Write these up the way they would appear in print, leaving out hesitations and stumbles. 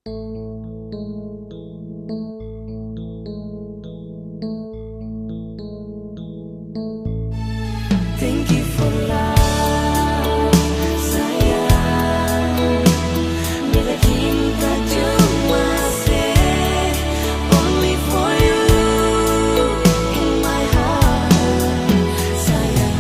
Thank you for love, sayang. Bila cinta cuma say only for you in my heart, sayang.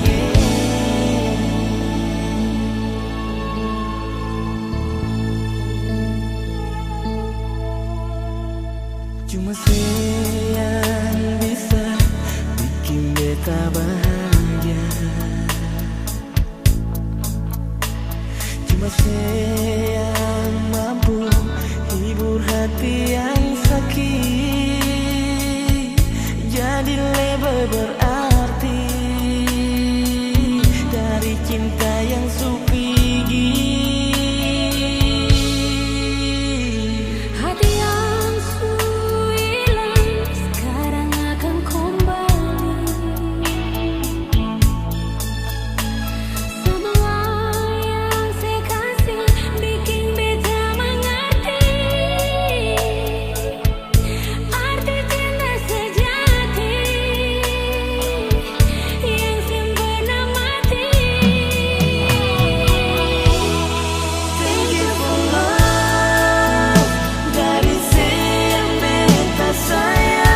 Cuma sayang bisa bikin beta bahagia. Cuma sayang mampu hibur hati yang sakit, jadi lebih berarti dari cinta yang supigi. Hati yang hilang sekarang akan kembali. Semua yang saya kasih bikin beta mengerti arti cinta sejati yang sempurna mati. Thank you for love, dari sayang beta sayang,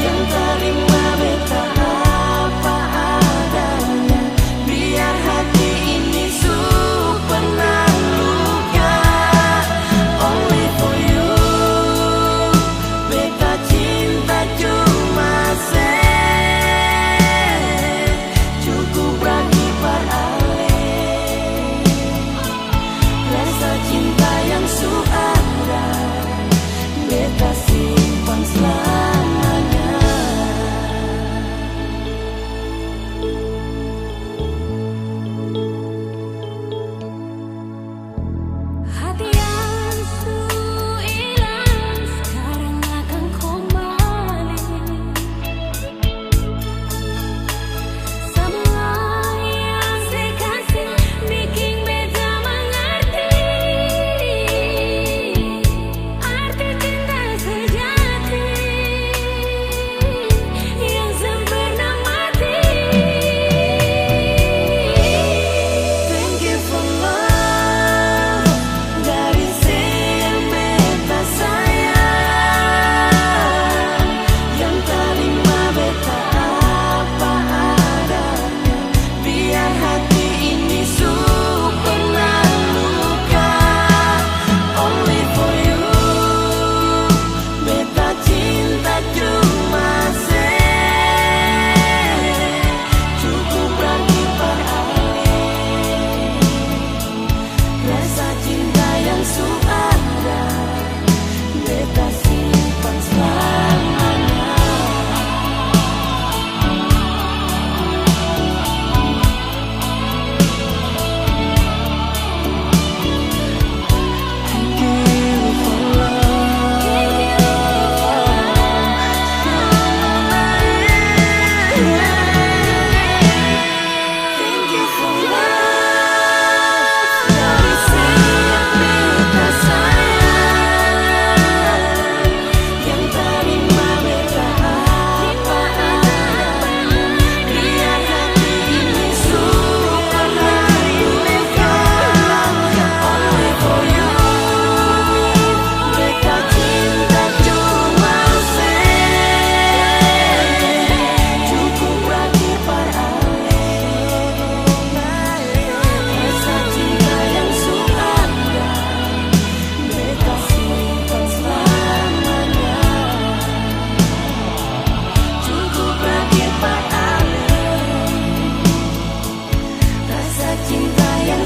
yang terima beta apa adanya. Biar hati ini pernah luka, only for you. Beta cinta cuma say cukup bagi parale. Rasa cinta yang ada, beta simpan selamanya. Hati yang hilang sekarang akan kembali. Semua yang saya kasih bikin beta mengerti arti cinta sejati yang sempurna mati. Thank you for love, dari sayang beta sayang, yang terima beta apa adanya. Biar hati ini pernah luka, only for you. Beta cinta cuma say cukup bagi parale. Rasa cinta yang ada, beta simpan selamanya. Thank you for Thank you for love, dari sayang beta sayang, yang terima beta apa adanya. Biar hati ini pernah luka, only for you. Beta cinta cuma say cukup bagi parale. Rasa cinta yang ada, beta simpan selamanya. Cukup bagi parale. Rasa cinta yang